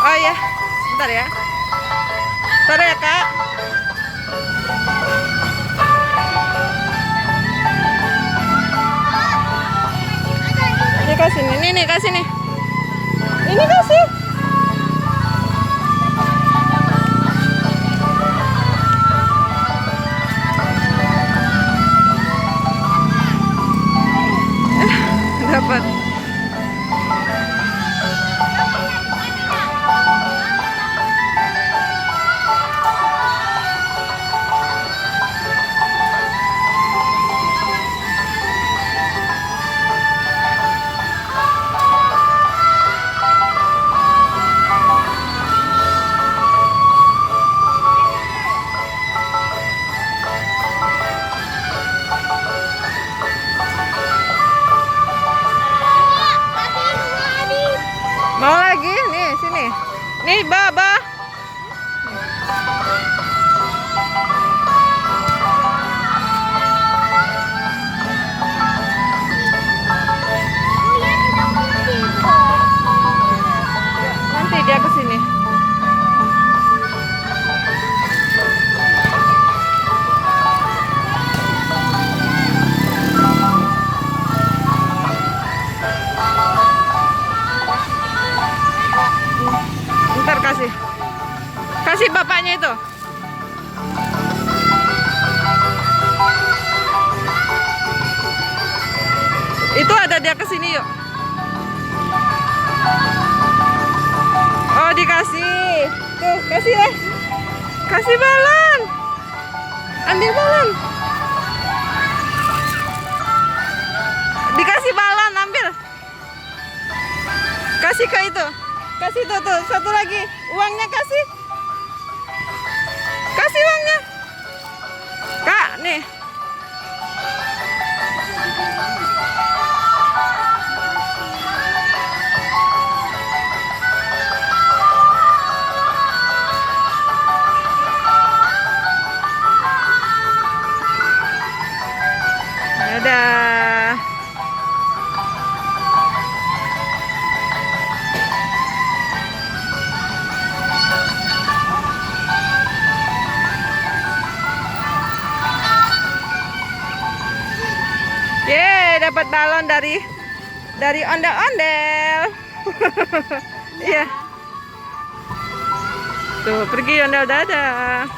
Oh iya, sebentar ya. Bentar ya kak. Ini kasih nih, kasih nih. Ini kasih. Dapat. Mau lagi? Nih, sini. Nih, Baba. Nanti dia ke sini. Ntar kasih. Kasih bapaknya itu. Itu ada dia kesini yuk. Oh dikasih. Tuh kasih ya. Kasih balon. Ambil balon. Dikasih balon ambil. Kasih ke itu. Kasih tuh, satu lagi. Uangnya kasih. Kasih uangnya. Kak, nih. Dadah. Yeay, dapat balon dari ondel-ondel. Iya. Tuh, pergi ondel, dadah.